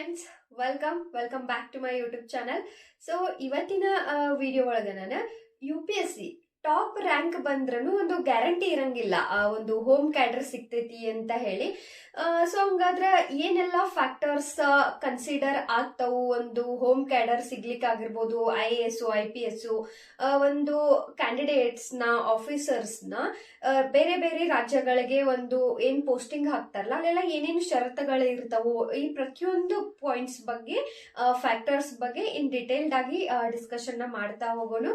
Friends, welcome back to my YouTube channel. So ಇವತ್ತಿನ video ಒಳಗೆ ನಾನು UPSC ಟಾಪ್ ರ್ಯಾಂಕ್ ಬಂದ್ರೂ ಒಂದು ಗ್ಯಾರಂಟಿ ಇರಂಗಿಲ್ಲ, ಒಂದು ಹೋಮ್ ಕ್ಯಾಡರ್ ಸಿಗ್ತೈತಿ ಅಂತ ಹೇಳಿ. ಸೊ ಹಂಗಾದ್ರೆ ಏನೆಲ್ಲ ಫ್ಯಾಕ್ಟರ್ಸ್ ಕನ್ಸಿಡರ್ ಆಗ್ತಾವು ಒಂದು ಹೋಮ್ ಕ್ಯಾಡರ್ ಸಿಗ್ಲಿಕ್ಕಾಗಿರ್ಬೋದು, IAS IPS ಒಂದು ಕ್ಯಾಂಡಿಡೇಟ್ಸ್ ನ ಆಫೀಸರ್ಸ್ ನ ಬೇರೆ ಬೇರೆ ರಾಜ್ಯಗಳಿಗೆ ಒಂದು ಏನ್ ಪೋಸ್ಟಿಂಗ್ ಹಾಕ್ತಾರಲ್ಲ ಅಲ್ಲೆಲ್ಲ ಏನೇನು ಷರತ್ತುಗಳು ಇರ್ತಾವು, ಈ ಪ್ರತಿಯೊಂದು ಪಾಯಿಂಟ್ಸ್ ಬಗ್ಗೆ ಫ್ಯಾಕ್ಟರ್ಸ್ ಬಗ್ಗೆ ಇನ್ ಡಿಟೇಲ್ಡ್ ಆಗಿ ಡಿಸ್ಕಷನ್ ನ ಮಾಡ್ತಾ ಹೋಗೋಣ.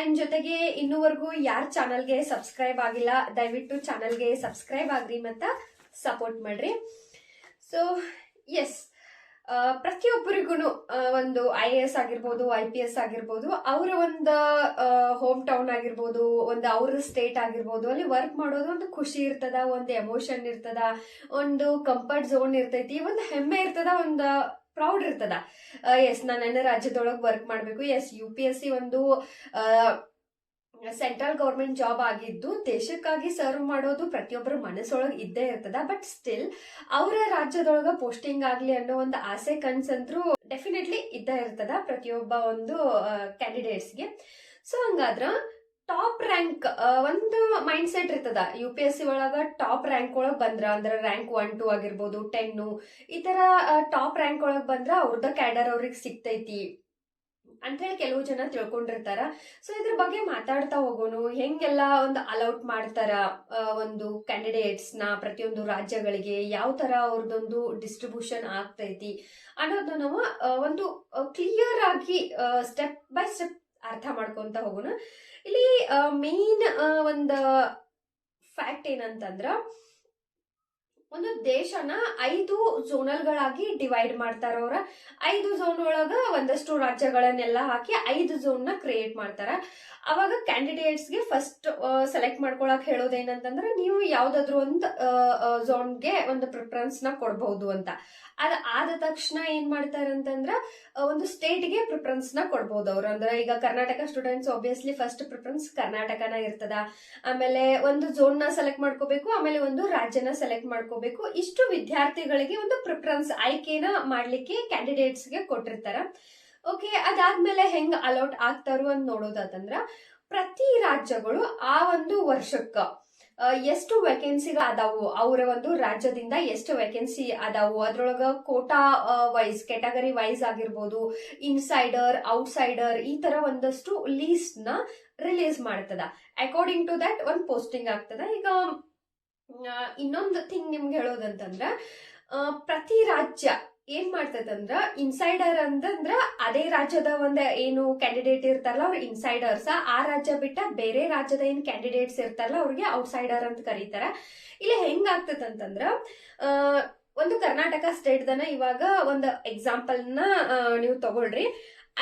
ಅಂಡ್ ಜೊತೆಗೆ ಇನ್ನೂವರೆಗೂ ಯಾರ ಚಾನಲ್ಗೆ ಸಬ್ಸ್ಕ್ರೈಬ್ ಆಗಿಲ್ಲ ದಯವಿಟ್ಟು ಚಾನಲ್ಗೆ ಸಬ್ಸ್ಕ್ರೈಬ್ ಆಗ್ರಿ ಮತ್ತ ಸಪೋರ್ಟ್ ಮಾಡ್ರಿ. ಸೊ ಎಸ್, ಪ್ರತಿಯೊಬ್ಬರಿಗೂ ಒಂದು IAS ಆಗಿರ್ಬೋದು IPS ಆಗಿರ್ಬೋದು ಅವರ ಒಂದು ಹೋಮ್ ಟೌನ್ ಆಗಿರ್ಬೋದು, ಒಂದು ಅವ್ರ ಸ್ಟೇಟ್ ಆಗಿರ್ಬೋದು, ಅಲ್ಲಿ ವರ್ಕ್ ಮಾಡೋದು ಒಂದು ಖುಷಿ ಇರ್ತದ, ಒಂದು ಎಮೋಷನ್ ಇರ್ತದ, ಒಂದು ಕಂಫರ್ಟ್ ಝೋನ್ ಇರ್ತೈತಿ, ಒಂದು ಹೆಮ್ಮೆ ಇರ್ತದ, ಒಂದು ಪ್ರೌಡ್ ಇರ್ತದ. ಎಸ್, ನಾನು ನನ್ನ ರಾಜ್ಯದೊಳಗೆ ವರ್ಕ್ ಮಾಡಬೇಕು. ಎಸ್, UPSC ಒಂದು ಸೆಂಟ್ರಲ್ ಗೌರ್ಮೆಂಟ್ ಜಾಬ್ ಆಗಿದ್ದು ದೇಶಕ್ಕಾಗಿ ಸರ್ವ್ ಮಾಡೋದು ಪ್ರತಿಯೊಬ್ಬರ ಮನಸ್ಸೊಳಗೆ ಇದ್ದೇ ಇರ್ತದ. ಬಟ್ ಸ್ಟಿಲ್ ಅವರ ರಾಜ್ಯದೊಳಗ ಪೋಸ್ಟಿಂಗ್ ಆಗ್ಲಿ ಅನ್ನೋ ಒಂದು ಆಸೆ ಕನ್ಸಂತ್ರು ಡೆಫಿನೆಟ್ಲಿ ಇದ್ದೇ ಇರ್ತದ ಪ್ರತಿಯೊಬ್ಬ ಒಂದು ಕ್ಯಾಂಡಿಡೇಟ್ಸ್ಗೆ. ಸೊ ಹಂಗಾದ್ರ ಟಾಪ್ ರ್ಯಾಂಕ್ ಒಂದು ಮೈಂಡ್ ಸೆಟ್ ಇರ್ತದ. UPSC ಒಳಗ ಟಾಪ್ ರ್ಯಾಂಕ್ ಒಳಗ್ ಬಂದ್ರ ಅಂದ್ರೆ ರ್ಯಾಂಕ್ 1, 2 ಆಗಿರ್ಬೋದು, 10 ಈ ತರ ಟಾಪ್ ರ್ಯಾಂಕ್ ಒಳಗ್ ಬಂದ್ರ ಅವ್ರದ ಕ್ಯಾಡರ್ ಅವ್ರಿಗೆ ಸಿಗ್ತೈತಿ ಅಂತ ಹೇಳಿ ಕೆಲವು ಜನ ತಿಳ್ಕೊಂಡಿರ್ತಾರ. ಸೊ ಇದ್ರ ಬಗ್ಗೆ ಮಾತಾಡ್ತಾ ಹೋಗೋಣ. ಹೆಂಗೆಲ್ಲ ಒಂದು ಅಲೌಟ್ ಮಾಡ್ತಾರ ಒಂದು ಕ್ಯಾಂಡಿಡೇಟ್ಸ್ ನ ಪ್ರತಿಯೊಂದು ರಾಜ್ಯಗಳಿಗೆ, ಯಾವ ತರ ಅವ್ರದೊಂದು ಡಿಸ್ಟ್ರಿಬ್ಯೂಷನ್ ಆಗ್ತೈತಿ ಅನ್ನೋದು ನಾವು ಒಂದು ಕ್ಲಿಯರ್ ಆಗಿ ಸ್ಟೆಪ್ ಬೈ ಸ್ಟೆಪ್ ಅರ್ಥ ಮಾಡ್ಕೊಂತ ಹೋಗೋಣ. ಇಲ್ಲಿ ಮೇನ್ ಒಂದು ಫ್ಯಾಕ್ಟ್ ಏನಂತಂದ್ರ, ಒಂದು ದೇಶನ 5 ಝೋನಲ್ಗಳಾಗಿ ಡಿವೈಡ್ ಮಾಡ್ತಾರ. ಅವ್ರ 5 ಝೋನ್ ಒಳಗ ಒಂದಷ್ಟು ರಾಜ್ಯಗಳನ್ನೆಲ್ಲ ಹಾಕಿ 5 ಝೋನ್ ನ ಕ್ರಿಯೇಟ್ ಮಾಡ್ತಾರ. ಅವಾಗ ಕ್ಯಾಂಡಿಡೇಟ್ಸ್ಗೆ ಫಸ್ಟ್ ಸೆಲೆಕ್ಟ್ ಮಾಡ್ಕೊಳಕ್ ಹೇಳೋದೇನಂತಂದ್ರೆ, ನೀವು ಯಾವ್ದಾದ್ರು ಒಂದು ಝೋನ್ಗೆ ಒಂದು ಪ್ರಿಫರೆನ್ಸ್ ನ ಕೊಡ್ಬಹುದು ಅಂತ. ಅದ ಆದ ತಕ್ಷಣ ಏನ್ ಮಾಡ್ತಾರಂತಂದ್ರ ಒಂದು ಸ್ಟೇಟ್ಗೆ ಪ್ರಿಫರೆನ್ಸ್ ನ ಕೊಡ್ಬಹುದು ಅವ್ರು. ಅಂದ್ರೆ ಈಗ Karnataka students obviously first preference ಕರ್ನಾಟಕನ ಇರ್ತದ, ಆಮೇಲೆ ಒಂದು ಝೋನ್ ನ ಸೆಲೆಕ್ಟ್ ಮಾಡ್ಕೋಬೇಕು, ಆಮೇಲೆ ಒಂದು ರಾಜ್ಯನ ಸೆಲೆಕ್ಟ್ ಮಾಡ್ಕೋಬೇಕು. ಇಷ್ಟು ವಿದ್ಯಾರ್ಥಿಗಳಿಗೆ ಒಂದು ಪ್ರಿಫರೆನ್ಸ್ ಆಯ್ಕೆನ ಮಾಡ್ಲಿಕ್ಕೆ ಕ್ಯಾಂಡಿಡೇಟ್ಸ್ಗೆ ಕೊಟ್ಟಿರ್ತಾರ. ಓಕೆ, ಅದಾದ್ಮೇಲೆ ಹೆಂಗ್ ಅಲೌಟ್ ಆಗ್ತಾರು ಅಂತ ನೋಡೋದಾತಂದ್ರ, ಪ್ರತಿ ರಾಜ್ಯಗಳು ಆ ಒಂದು ವರ್ಷಕ್ಕ ಎಷ್ಟು ವೇಕೆನ್ಸಿ ಅದಾವು, ಅವರ ಒಂದು ರಾಜ್ಯದಿಂದ ಎಷ್ಟು ವೇಕೆನ್ಸಿ ಅದಾವು, ಅದ್ರೊಳಗ ಕೋಟಾ ವೈಸ್ ಕ್ಯಾಟಗರಿ ವೈಸ್ ಆಗಿರ್ಬೋದು, ಇನ್ಸೈಡರ್ ಔಟ್ಸೈಡರ್ ಈ ತರ ಒಂದಷ್ಟು ಲೀಸ್ಟ್ ನ ರಿಲೀಸ್ ಮಾಡ್ತದ. ಅಕಾರ್ಡಿಂಗ್ ಟು ದಟ್ ಒಂದು ಪೋಸ್ಟಿಂಗ್ ಆಗ್ತದ. ಈಗ ಇನ್ನೊಂದು ಥಿಂಗ್ ನಿಮ್ಗೆ ಹೇಳೋದಂತಂದ್ರ, ಪ್ರತಿ ರಾಜ್ಯ ಏನ್ ಮಾಡ್ತದಂದ್ರ, ಇನ್ಸೈಡರ್ ಅಂತಂದ್ರ ಅದೇ ರಾಜ್ಯದ ಒಂದ್ ಏನು ಕ್ಯಾಂಡಿಡೇಟ್ ಇರ್ತಾರಲ್ಲ ಅವ್ರ ಇನ್ಸೈಡರ್ಸ್, ಆ ರಾಜ್ಯ ಬಿಟ್ಟ ಬೇರೆ ರಾಜ್ಯದ ಏನ್ ಕ್ಯಾಂಡಿಡೇಟ್ಸ್ ಇರ್ತಾರಲ್ಲ ಅವ್ರಿಗೆ ಔಟ್ಸೈಡರ್ ಅಂತ ಕರೀತಾರ. ಇಲ್ಲಿ ಹೆಂಗ್ ಆಗ್ತದಂತಂದ್ರ, ಒಂದು ಕರ್ನಾಟಕ ಸ್ಟೇಟ್ ದನ ಇವಾಗ ಒಂದು ಎಕ್ಸಾಂಪಲ್ ನ ನೀವು ತಗೊಳ್ರಿ.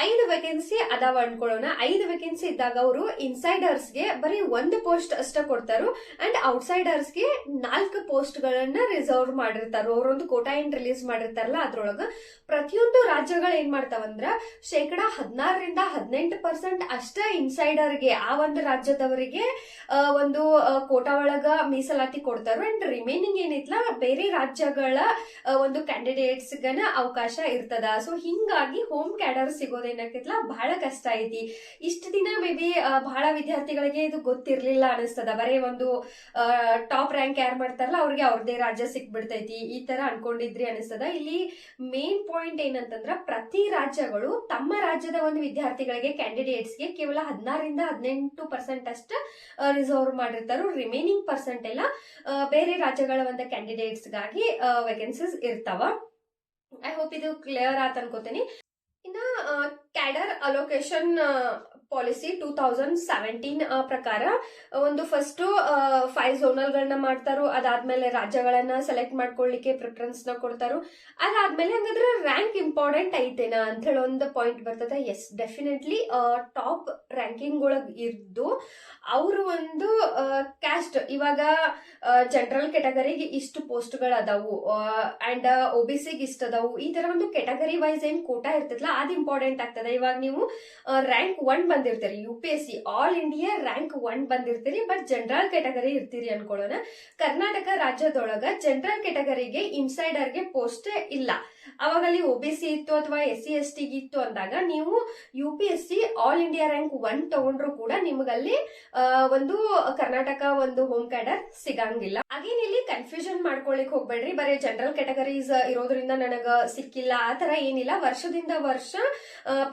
5 ವೇಕೆನ್ಸಿ ಅದಾವ ಅನ್ಕೊಳ್ಳೋಣ. 5 ವೇಕೆನ್ಸಿ ಇದ್ದಾಗ ಅವರು ಇನ್ಸೈಡರ್ಸ್ಗೆ ಬರೀ 1 ಪೋಸ್ಟ್ ಅಷ್ಟ ಕೊಡ್ತಾರು, ಅಂಡ್ ಔಟ್ಸೈಡರ್ಸ್ಗೆ 4 ಪೋಸ್ಟ್ ಗಳನ್ನ ರಿಸರ್ವ್ ಮಾಡಿರ್ತಾರ. ಅವರೊಂದು ಕೋಟಾ ಏನ್ ರಿಲೀಸ್ ಮಾಡಿರ್ತಾರಲ್ಲ ಅದ್ರೊಳಗ ಪ್ರತಿಯೊಂದು ರಾಜ್ಯಗಳು ಏನ್ ಮಾಡ್ತಾವಂದ್ರ 16% ಅಷ್ಟ ಇನ್ಸೈಡರ್ಗೆ, ಆ ಒಂದು ರಾಜ್ಯದವರಿಗೆ ಒಂದು ಕೋಟಾ ಒಳಗ ಮೀಸಲಾತಿ ಕೊಡ್ತಾರ. ಅಂಡ್ ರಿಮೈನಿಂಗ್ ಏನಿತ್ಲ ಬೇರೆ ರಾಜ್ಯಗಳ ಒಂದು ಕ್ಯಾಂಡಿಡೇಟ್ಸ್ ಗನ ಅವಕಾಶ ಇರ್ತದ. ಸೊ ಹಿಂಗಾಗಿ ಹೋಮ್ ಕ್ಯಾಡರ್ ಸಿಗೋದು ಏನಕ್ಕಿತ್ಲ ಬಹಳ ಕಷ್ಟ ಐತಿ. ಇಷ್ಟು ದಿನ ಮೇ ಬಿ ಬಹಳ ವಿದ್ಯಾರ್ಥಿಗಳಿಗೆ ಇದು ಗೊತ್ತಿರ್ಲಿಲ್ಲ ಅನಿಸ್ತದ. ಬರೀ ಒಂದು ಟಾಪ್ ರ್ಯಾಂಕ್ ಯಾರು ಮಾಡ್ತಾರಲ್ಲ ಅವ್ರಿಗೆ ಅವ್ರದೇ ರಾಜ್ಯ ಸಿಕ್ಬಿಡ್ತೈತಿ ಈ ತರ ಅನ್ಕೊಂಡಿದ್ರಿ ಅನಿಸ್ತದ. ಇಲ್ಲಿ ಮೇನ್ ಪಾಯಿಂಟ್ ಏನಂತಂದ್ರ, ಪ್ರತಿ ರಾಜ್ಯಗಳು ತಮ್ಮ ರಾಜ್ಯದ ಒಂದು ವಿದ್ಯಾರ್ಥಿಗಳಿಗೆ ಕ್ಯಾಂಡಿಡೇಟ್ಸ್ಗೆ ಕೇವಲ 16% ಅಷ್ಟ ರಿಸರ್ವ್ ಮಾಡಿರ್ತಾರ. ರಿಮೈನಿಂಗ್ ಪರ್ಸೆಂಟ್ ಎಲ್ಲ ಬೇರೆ ರಾಜ್ಯಗಳ ಒಂದು ಕ್ಯಾಂಡಿಡೇಟ್ಸ್ ಗಾಗಿ ವೇಕೆನ್ಸೀಸ್ ಇರ್ತಾವ. ಐ ಹೋಪ್ ಇದು ಕ್ಲಿಯರ್ ಆತ ಅನ್ಕೋತೀನಿ. ಇನ್ನ ಕ್ಯಾಡರ್ ಅಲೋಕೇಶನ್ ಪಾಲಿಸಿ 2017 ಪ್ರಕಾರ ಒಂದು ಫಸ್ಟ್ 5 ಝೋನಲ್ಗಳನ್ನ ಮಾಡ್ತಾರೋ, ಅದಾದ್ಮೇಲೆ ರಾಜ್ಯಗಳನ್ನ ಸೆಲೆಕ್ಟ್ ಮಾಡ್ಕೊಳ್ಳಿಕ್ಕೆ ಪ್ರಿಫರೆನ್ಸ್ ನ ಕೊಡ್ತಾರೋ, ಅದಾದ್ಮೇಲೆ ಹಂಗಾದ್ರೆ ರ್ಯಾಂಕ್ ಇಂಪಾರ್ಟೆಂಟ್ ಐತೇನಾ ಅಂತ ಹೇಳಿ ಒಂದು ಪಾಯಿಂಟ್ ಬರ್ತದೆ. ಎಸ್, ಡೆಫಿನೆಟ್ಲಿ ಟಾಪ್ ರ್ಯಾಂಕಿಂಗ್ ಒಳಗ್ ಇದ್ದು ಅವರು ಒಂದು ಕ್ಯಾಸ್ಟ್, ಇವಾಗ ಜನರಲ್ ಕೆಟಗರಿಗೆ ಇಷ್ಟು ಪೋಸ್ಟ್ ಗಳು ಅದಾವು ಅಂಡ್ OBCಗೆ ಇಷ್ಟ ಅದಾವು, ಈ ತರ ಒಂದು ಕೆಟಗರಿ ವೈಸ್ ಏನ್ ಕೋಟಾ ಇರ್ತೈತಲ್ಲ ಅದು ಇಂಪಾರ್ಟೆಂಟ್ ಆಗ್ತದೆ. ಇವಾಗ ನೀವು ರ್ಯಾಂಕ್ 1 ಬಂದಿರ್ತೀರಿ, UPSC ಆಲ್ ಇಂಡಿಯಾ ರ್ಯಾಂಕ್ 1 ಬಂದಿರ್ತೀರಿ, ಬಟ್ ಜನರಲ್ ಕೆಟಗರಿ ಇರ್ತೀರಿ ಅನ್ಕೊಳ್ಳೋಣ. ಕರ್ನಾಟಕ ರಾಜ್ಯದೊಳಗ ಜನರಲ್ ಕೆಟಗರಿಗೆ ಇನ್ಸೈಡರ್ಗೆ ಪೋಸ್ಟ್ ಇಲ್ಲ. ಅವಾಗ ಅಲ್ಲಿ OBC ಇತ್ತು ಅಥವಾ SC ST ಇತ್ತು ಅಂದಾಗ ನೀವು UPSC ಆಲ್ ಇಂಡಿಯಾ ರ್ಯಾಂಕ್ 1 ತಗೊಂಡ್ರು ಕೂಡ ನಿಮ್ಗಲ್ಲಿ ಒಂದು ಕರ್ನಾಟಕ ಒಂದು ಹೋಮ್ ಕ್ಯಾಡರ್ ಸಿಗಂಗಿಲ್ಲ. ಅಗೇನ್ ಇಲ್ಲಿ ಕನ್ಫ್ಯೂಷನ್ ಮಾಡ್ಕೊಳಿಕ್ ಹೋಗ್ಬೇಡ್ರಿ, ಬರೀ ಜನರಲ್ ಕ್ಯಾಟಗರೀಸ್ ಇರೋದ್ರಿಂದ ನನಗ ಸಿಕ್ಕಿಲ್ಲ ಆತರ ಏನಿಲ್ಲ. ವರ್ಷದಿಂದ ವರ್ಷ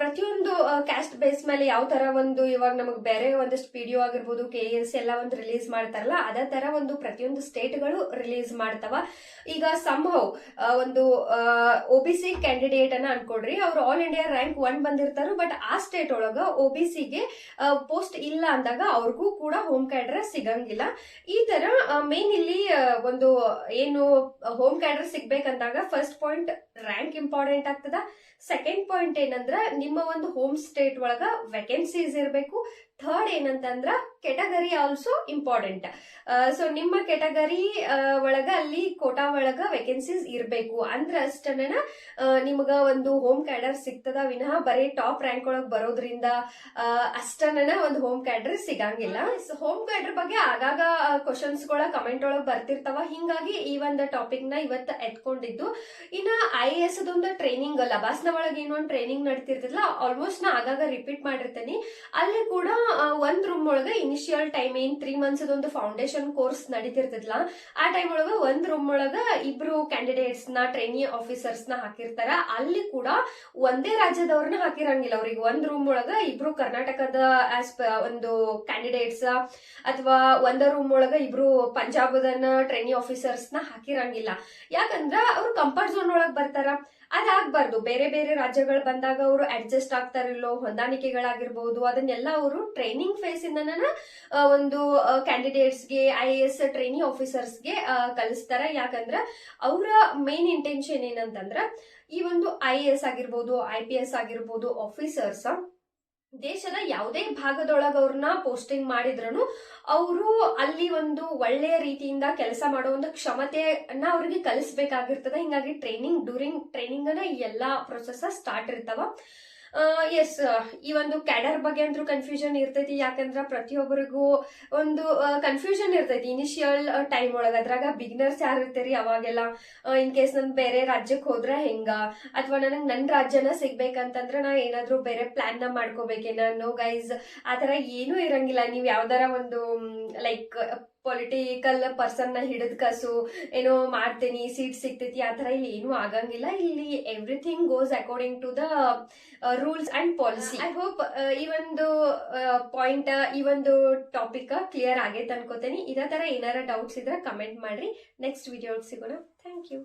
ಪ್ರತಿಯೊಂದು ಕ್ಯಾಸ್ಟ್ ಬೇಸ್ ಮೇಲೆ ಯಾವ ತರ ಒಂದು ಇವಾಗ ನಮಗ್ ಬೇರೆ ಒಂದಷ್ಟು PDO ಆಗಿರ್ಬೋದು KS ಎಲ್ಲ ಒಂದು ರಿಲೀಸ್ ಮಾಡ್ತಾರಲ್ಲ ಅದೇ ತರ ಒಂದು ಪ್ರತಿಯೊಂದು ಸ್ಟೇಟ್ಗಳು ರಿಲೀಸ್ ಮಾಡ್ತಾವ. ಈಗ ಸಂಭವ್ ಒಂದು OBC ಕ್ಯಾಂಡಿಡೇಟ್ ಅನ್ನ ಅನ್ಕೊಡ್ರಿ, ಅವ್ರು ಆಲ್ ಇಂಡಿಯಾ ರ್ಯಾಂಕ್ 1 ಬಂದಿರ್ತಾರ, ಬಟ್ ಆ ಸ್ಟೇಟ್ ಒಳಗ OBCಗೆ ಪೋಸ್ಟ್ ಇಲ್ಲ ಅಂದಾಗ ಅವ್ರಿಗೂ ಕೂಡ ಹೋಮ್ ಕ್ಯಾಡರ್ ಸಿಗಂಗಿಲ್ಲ. ಈ ತರ ಮೇನ್ ಇಲ್ಲಿ ಒಂದು ಏನು ಹೋಮ್ ಕ್ಯಾಡರ್ ಸಿಗ್ಬೇಕಂದಾಗ ಫಸ್ಟ್ ಪಾಯಿಂಟ್ ರ್ಯಾಂಕ್ ಇಂಪಾರ್ಟೆಂಟ್ ಆಗ್ತದ. ಸೆಕೆಂಡ್ ಪಾಯಿಂಟ್ ಏನಂದ್ರ ನಿಮ್ಮ ಒಂದು ಹೋಮ್ ಸ್ಟೇಟ್ ಒಳಗ ವೇಕೆನ್ಸೀಸ್ ಇರಬೇಕು. ಥರ್ಡ್ ಏನಂತಂದ್ರ ಕೆಟಗರಿ ಆಲ್ಸೋ ಇಂಪಾರ್ಟೆಂಟ್. ಸೊ ನಿಮ್ಮ ಕೆಟಗರಿ ಒಳಗ ಅಲ್ಲಿ ಕೋಟಾ ಒಳಗ ವೇಕೆನ್ಸೀಸ್ ಇರಬೇಕು ಅಂದ್ರ ಅಷ್ಟನ್ನ ನಿಮ್ಗ ಒಂದು ಹೋಮ್ ಕ್ಯಾಡರ್ ಸಿಗ್ತದ ವಿನಃ ಬರೀ ಟಾಪ್ ರ್ಯಾಂಕ್ ಒಳಗ್ ಬರೋದ್ರಿಂದ ಅಷ್ಟನ್ನ ಒಂದು ಹೋಮ್ ಕ್ಯಾಡರ್ ಸಿಗಂಗಿಲ್ಲ. ಹೋಮ್ ಕ್ಯಾಡರ್ ಬಗ್ಗೆ ಆಗಾಗ ಕ್ವಶನ್ಸ್ ಗಳ ಕಮೆಂಟ್ ಒಳಗ್ ಬರ್ತಿರ್ತಾವ, ಹಿಂಗಾಗಿ ಈ ಒಂದು ಟಾಪಿಕ್ ನ ಇವತ್ತು ಎತ್ಕೊಂಡಿದ್ದು. ಇನ್ನ IAS ಅದೊಂದು ಟ್ರೈನಿಂಗ್ ಲಬಾಸ್ನ ಒಳಗೆ ಏನೋ ಒಂದು ಟ್ರೈನಿಂಗ್ ನಡೀತಿರ್ತಲ್ಲ, ಆಲ್ಮೋಸ್ಟ್ ನಾ ಆಗಾಗ ರಿಪೀಟ್ ಮಾಡಿರ್ತೇನೆ. ಅಲ್ಲಿ ಕೂಡ ಒಂದ್ ರೂಮ್ ಒಳಗ ಇನಿಷಿಯಲ್ ಟೈಮ್ ಏನ್ 3 months ಒಂದು ಫೌಂಡೇಶನ್ ಕೋರ್ಸ್ ನಡೀತಿರ್ತದಲ್ಲ, ಆ ಟೈಮ್ ಒಳಗ ಒಂದ್ ರೂಮ್ ಒಳಗ ಇಬ್ರು ಕ್ಯಾಂಡಿಡೇಟ್ಸ್ ನ ಟ್ರೈನಿ ಆಫೀಸರ್ಸ್ ನ ಹಾಕಿರ್ತಾರ. ಅಲ್ಲಿ ಕೂಡ ಒಂದೇ ರಾಜ್ಯದವ್ರನ್ನ ಹಾಕಿರಂಗಿಲ್ಲ. ಅವ್ರಿಗೆ ಒಂದ್ ರೂಮ್ ಒಳಗ ಇಬ್ರು ಕರ್ನಾಟಕದ ಒಂದು ಕ್ಯಾಂಡಿಡೇಟ್ಸ್ ಅಥವಾ ಒಂದ ರೂಮ್ ಒಳಗ ಇಬ್ರು ಪಂಜಾಬದನ್ನ ಟ್ರೈನಿ ಆಫೀಸರ್ಸ್ ನ ಹಾಕಿರಂಗಿಲ್ಲ. ಯಾಕಂದ್ರ ಅವ್ರು ಕಂಫರ್ಟ್ ಝೋನ್ ಒಳಗ್ ಬರ್ತಾರ, ಅದಾಗಬಾರ್ದು. ಬೇರೆ ಬೇರೆ ರಾಜ್ಯಗಳು ಬಂದಾಗ ಅವರು ಅಡ್ಜಸ್ಟ್ ಆಗ್ತಾರಿಲ್ಲೋ, ಹೊಂದಾಣಿಕೆಗಳಾಗಿರ್ಬಹುದು, ಅದನ್ನೆಲ್ಲ ಅವರು ಟ್ರೈನಿಂಗ್ ಫೇಸ್ ಇಂದ ಒಂದು ಕ್ಯಾಂಡಿಡೇಟ್ಸ್ಗೆ IAS ಟ್ರೈನಿ ಆಫೀಸರ್ಸ್ಗೆ ಕಲಿಸ್ತಾರ. ಯಾಕಂದ್ರ ಅವರ ಮೇನ್ ಇಂಟೆನ್ಷನ್ ಏನಂತಂದ್ರ ಈ ಒಂದು IAS ಆಗಿರ್ಬೋದು IPS ಆಗಿರ್ಬೋದು ಆಫೀಸರ್ಸ್ ದೇಶದ ಯಾವುದೇ ಭಾಗದೊಳಗ ಅವ್ರನ್ನ ಪೋಸ್ಟಿಂಗ್ ಮಾಡಿದ್ರೂ ಅವರು ಅಲ್ಲಿ ಒಂದು ಒಳ್ಳೆಯ ರೀತಿಯಿಂದ ಕೆಲಸ ಮಾಡೋ ಒಂದು ಕ್ಷಮತೆಯನ್ನ ಅವ್ರಿಗೆ ಕಲಿಸ್ಬೇಕಾಗಿರ್ತದ. ಹಿಂಗಾಗಿ ಡ್ಯೂರಿಂಗ್ ಟ್ರೈನಿಂಗ್ ಎಲ್ಲಾ ಪ್ರೊಸೆಸ್ ಸ್ಟಾರ್ಟ್ ಇರ್ತಾವ. ಎಸ್, ಈ ಒಂದು ಕ್ಯಾಡರ್ ಬಗ್ಗೆ ಅಂತೂ ಕನ್ಫ್ಯೂಷನ್ ಇರ್ತೈತಿ. ಯಾಕಂದ್ರ ಪ್ರತಿಯೊಬ್ಬರಿಗೂ ಒಂದು ಕನ್ಫ್ಯೂಷನ್ ಇರ್ತೈತಿ ಇನಿಷಿಯಲ್ ಟೈಮ್ ಒಳಗ. ಅದ್ರಾಗ ಬಿಗಿನರ್ಸ್ ಯಾರು ಇರ್ತೀರಿ ಅವಾಗೆಲ್ಲ ಇನ್ ಕೇಸ್ ನನ್ ಬೇರೆ ರಾಜ್ಯಕ್ಕೆ ಹೋದ್ರ ಹೆಂಗ, ಅಥವಾ ನನಗ್ ನನ್ ರಾಜ್ಯನ ಸಿಗ್ಬೇಕಂತಂದ್ರ ನಾ ಏನಾದ್ರು ಬೇರೆ ಪ್ಲಾನ್ ನ ಮಾಡ್ಕೋಬೇಕೇನ? ನೋ ಗೈಸ್, ಆತರ ಏನೂ ಇರಂಗಿಲ್ಲ. ನೀವ್ ಯಾವ್ದಾರ ಒಂದು ಲೈಕ್ ಪೊಲಿಟಿಕಲ್ ಪರ್ಸನ್ ನ ಹಿಡಿದ್ ಕಸು ಏನೋ ಮಾಡ್ತೇನಿ ಸೀಟ್ ಸಿಗ್ತೈತಿ ಆತರ ಇಲ್ಲಿ ಏನೂ ಆಗಂಗಿಲ್ಲ. ಇಲ್ಲಿ everything goes according to the rules and policy. I hope ಈ ಒಂದು ಪಾಯಿಂಟ್, ಈ ಒಂದು ಟಾಪಿಕ್ ಕ್ಲಿಯರ್ ಆಗೈತೆ ಅನ್ಕೋತೇನಿ. ಇದೇ ತರ ಏನಾರ ಡೌಟ್ಸ್ ಇದ್ರೆ ಕಮೆಂಟ್ ಮಾಡ್ರಿ. ನೆಕ್ಸ್ಟ್ ವಿಡಿಯೋ ಸಿಗೋಣ. Thank you.